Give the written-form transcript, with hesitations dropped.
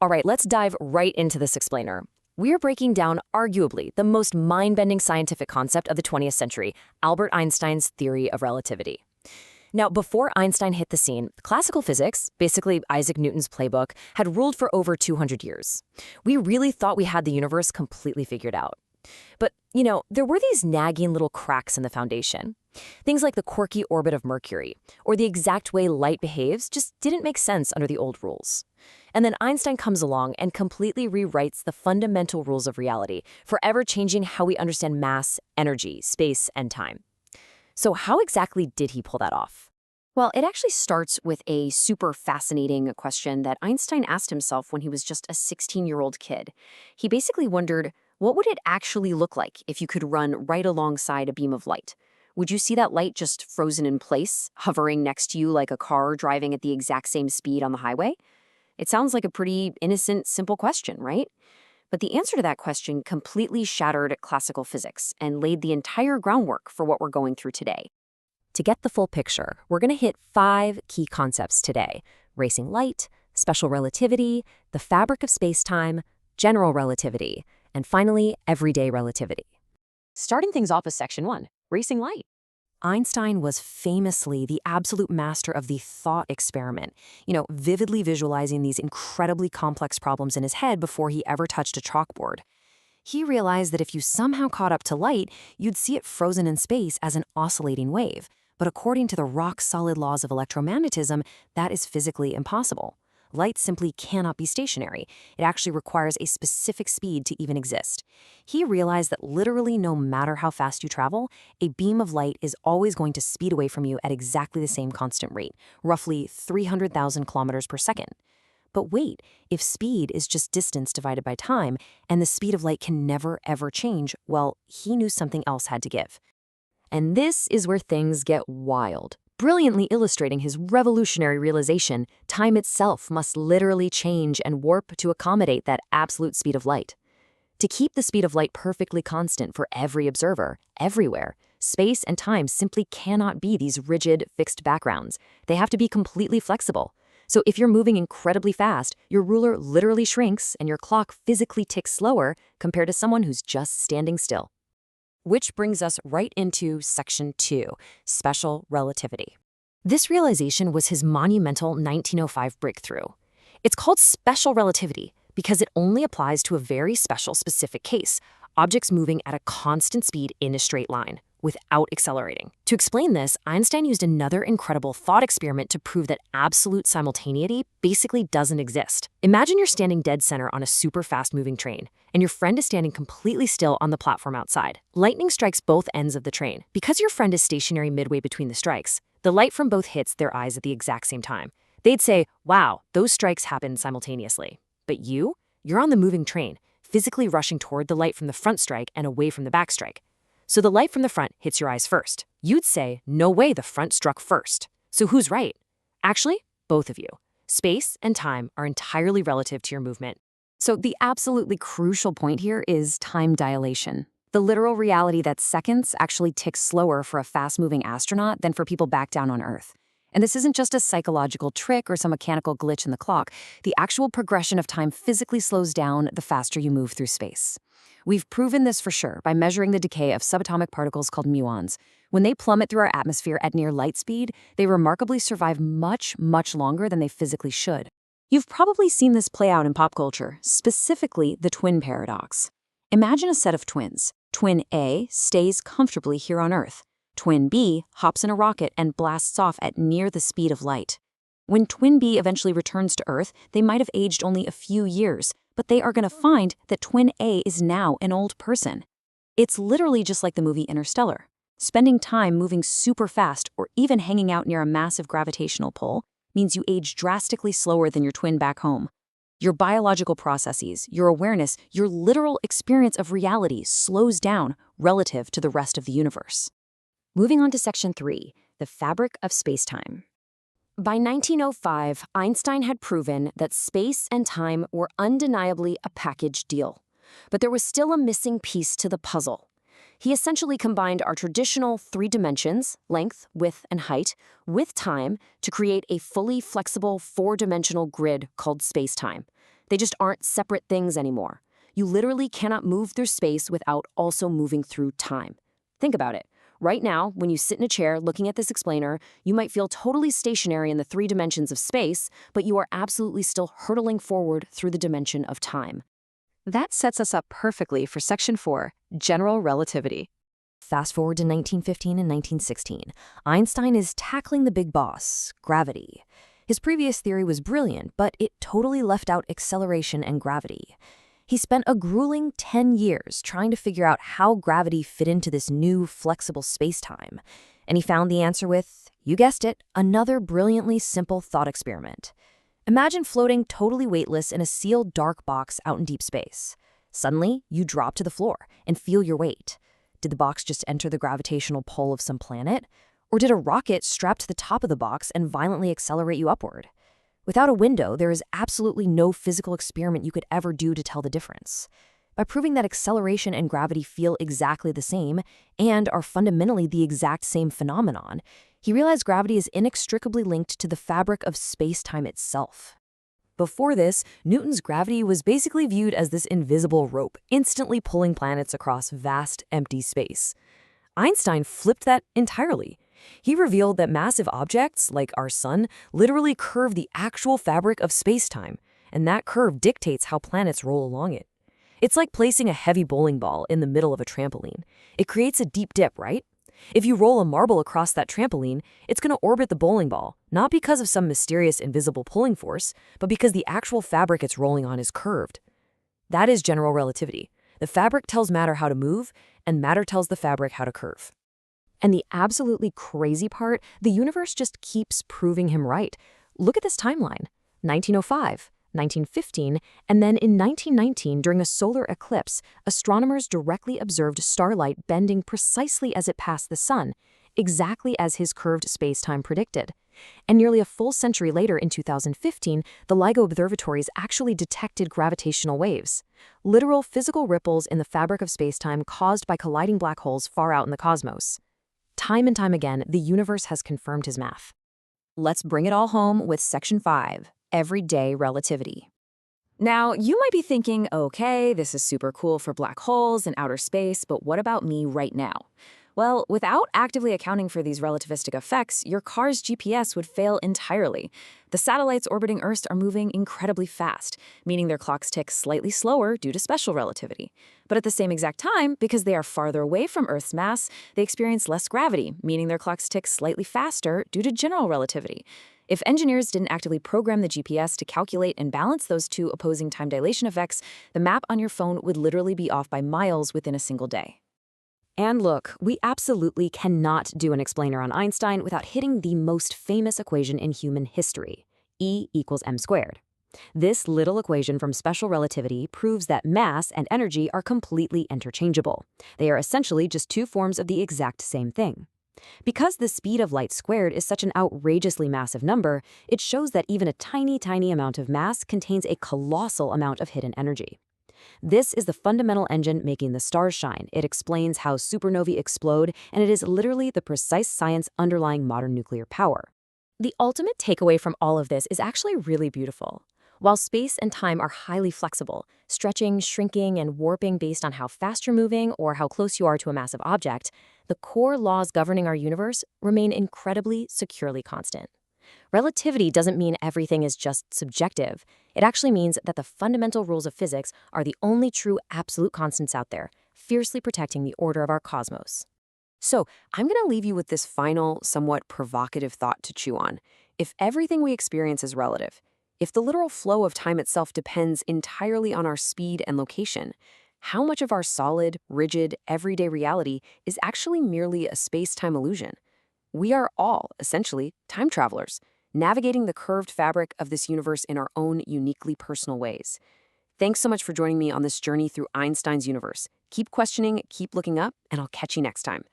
All right, let's dive right into this explainer. We're breaking down arguably the most mind-bending scientific concept of the 20th century, Albert Einstein's theory of relativity. Now, before Einstein hit the scene, classical physics, basically Isaac Newton's playbook, had ruled for over 200 years. We really thought we had the universe completely figured out. But, there were these nagging little cracks in the foundation. Things like the quirky orbit of Mercury, or the exact way light behaves just didn't make sense under the old rules. And then Einstein comes along and completely rewrites the fundamental rules of reality, forever changing how we understand mass, energy, space, and time. So how exactly did he pull that off? Well, it actually starts with a super fascinating question that Einstein asked himself when he was just a 16-year-old kid. He basically wondered, what would it actually look like if you could run right alongside a beam of light? Would you see that light just frozen in place, hovering next to you like a car driving at the exact same speed on the highway? It sounds like a pretty innocent, simple question, right? But the answer to that question completely shattered classical physics and laid the entire groundwork for what we're going through today. To get the full picture, we're going to hit 5 key concepts today: racing light, special relativity, the fabric of spacetime, general relativity, and finally, everyday relativity. Starting things off with Section 1, racing light. Einstein was famously the absolute master of the thought experiment, vividly visualizing these incredibly complex problems in his head before he ever touched a chalkboard. He realized that if you somehow caught up to light, you'd see it frozen in space as an oscillating wave. But according to the rock-solid laws of electromagnetism, that is physically impossible. Light simply cannot be stationary. It actually requires a specific speed to even exist. He realized that literally no matter how fast you travel, a beam of light is always going to speed away from you at exactly the same constant rate, roughly 300,000 kilometers per second. But wait, if speed is just distance divided by time, and the speed of light can never ever change, well, he knew something else had to give. And this is where things get wild. Brilliantly illustrating his revolutionary realization, time itself must literally change and warp to accommodate that absolute speed of light. To keep the speed of light perfectly constant for every observer, everywhere, space and time simply cannot be these rigid, fixed backgrounds. They have to be completely flexible. So if you're moving incredibly fast, your ruler literally shrinks and your clock physically ticks slower compared to someone who's just standing still. Which brings us right into Section 2, special relativity. This realization was his monumental 1905 breakthrough. It's called special relativity because it only applies to a very special specific case, objects moving at a constant speed in a straight line, without accelerating. To explain this, Einstein used another incredible thought experiment to prove that absolute simultaneity basically doesn't exist. Imagine you're standing dead center on a super fast-moving train, and your friend is standing completely still on the platform outside. Lightning strikes both ends of the train. Because your friend is stationary midway between the strikes, the light from both hits their eyes at the exact same time. They'd say, wow, those strikes happened simultaneously. But you're on the moving train, physically rushing toward the light from the front strike and away from the back strike. So the light from the front hits your eyes first. You'd say, no way, the front struck first. So who's right? Actually, both of you. Space and time are entirely relative to your movement. So the absolutely crucial point here is time dilation. The literal reality that seconds actually tick slower for a fast-moving astronaut than for people back down on Earth. And this isn't just a psychological trick or some mechanical glitch in the clock. The actual progression of time physically slows down the faster you move through space. We've proven this for sure by measuring the decay of subatomic particles called muons. When they plummet through our atmosphere at near light speed, they remarkably survive much, much longer than they physically should. You've probably seen this play out in pop culture, specifically the twin paradox. Imagine a set of twins. Twin A stays comfortably here on Earth. Twin B hops in a rocket and blasts off at near the speed of light. When Twin B eventually returns to Earth, they might have aged only a few years, but they are going to find that Twin A is now an old person. It's literally just like the movie Interstellar. Spending time moving super fast or even hanging out near a massive gravitational pull means you age drastically slower than your twin back home. Your biological processes, your awareness, your literal experience of reality slows down relative to the rest of the universe. Moving on to Section 3, the fabric of spacetime. By 1905, Einstein had proven that space and time were undeniably a package deal. But there was still a missing piece to the puzzle. He essentially combined our traditional 3 dimensions, length, width, and height, with time to create a fully flexible 4-dimensional grid called spacetime. They just aren't separate things anymore. You literally cannot move through space without also moving through time. Think about it. Right now, when you sit in a chair looking at this explainer, you might feel totally stationary in the 3 dimensions of space, but you are absolutely still hurtling forward through the dimension of time. That sets us up perfectly for Section 4, General Relativity. Fast forward to 1915 and 1916. Einstein is tackling the big boss, gravity. His previous theory was brilliant, but it totally left out acceleration and gravity. He spent a grueling 10 years trying to figure out how gravity fit into this new, flexible spacetime. And he found the answer with, you guessed it, another brilliantly simple thought experiment. Imagine floating totally weightless in a sealed dark box out in deep space. Suddenly, you drop to the floor and feel your weight. Did the box just enter the gravitational pull of some planet? Or did a rocket strap to the top of the box and violently accelerate you upward? Without a window, there is absolutely no physical experiment you could ever do to tell the difference. By proving that acceleration and gravity feel exactly the same and are fundamentally the exact same phenomenon, he realized gravity is inextricably linked to the fabric of space-time itself. Before this, Newton's gravity was basically viewed as this invisible rope, instantly pulling planets across vast, empty space. Einstein flipped that entirely. He revealed that massive objects, like our sun, literally curve the actual fabric of space-time, and that curve dictates how planets roll along it. It's like placing a heavy bowling ball in the middle of a trampoline. It creates a deep dip, right? If you roll a marble across that trampoline, it's going to orbit the bowling ball, not because of some mysterious invisible pulling force, but because the actual fabric it's rolling on is curved. That is general relativity. The fabric tells matter how to move, and matter tells the fabric how to curve. And the absolutely crazy part, the universe just keeps proving him right. Look at this timeline. 1905, 1915, and then in 1919, during a solar eclipse, astronomers directly observed starlight bending precisely as it passed the sun, exactly as his curved space-time predicted. And nearly a full century later, in 2015, the LIGO observatories actually detected gravitational waves, literal physical ripples in the fabric of space-time caused by colliding black holes far out in the cosmos. Time and time again, the universe has confirmed his math. Let's bring it all home with Section 5, Everyday Relativity. Now, you might be thinking, okay, this is super cool for black holes and outer space, but what about me right now? Well, without actively accounting for these relativistic effects, your car's GPS would fail entirely. The satellites orbiting Earth are moving incredibly fast, meaning their clocks tick slightly slower due to special relativity. But at the same exact time, because they are farther away from Earth's mass, they experience less gravity, meaning their clocks tick slightly faster due to general relativity. If engineers didn't actively program the GPS to calculate and balance those two opposing time dilation effects, the map on your phone would literally be off by miles within a single day. And look, we absolutely cannot do an explainer on Einstein without hitting the most famous equation in human history, E equals m squared. This little equation from special relativity proves that mass and energy are completely interchangeable. They are essentially just two forms of the exact same thing. Because the speed of light squared is such an outrageously massive number, it shows that even a tiny, tiny amount of mass contains a colossal amount of hidden energy. This is the fundamental engine making the stars shine. It explains how supernovae explode, and it is literally the precise science underlying modern nuclear power. The ultimate takeaway from all of this is actually really beautiful. While space and time are highly flexible, stretching, shrinking, and warping based on how fast you're moving or how close you are to a massive object, the core laws governing our universe remain incredibly securely constant. Relativity doesn't mean everything is just subjective. It actually means that the fundamental rules of physics are the only true absolute constants out there, fiercely protecting the order of our cosmos. So, I'm going to leave you with this final, somewhat provocative thought to chew on. If everything we experience is relative, if the literal flow of time itself depends entirely on our speed and location, how much of our solid, rigid, everyday reality is actually merely a space-time illusion? We are all, essentially, time travelers, navigating the curved fabric of this universe in our own uniquely personal ways. Thanks so much for joining me on this journey through Einstein's universe. Keep questioning, keep looking up, and I'll catch you next time.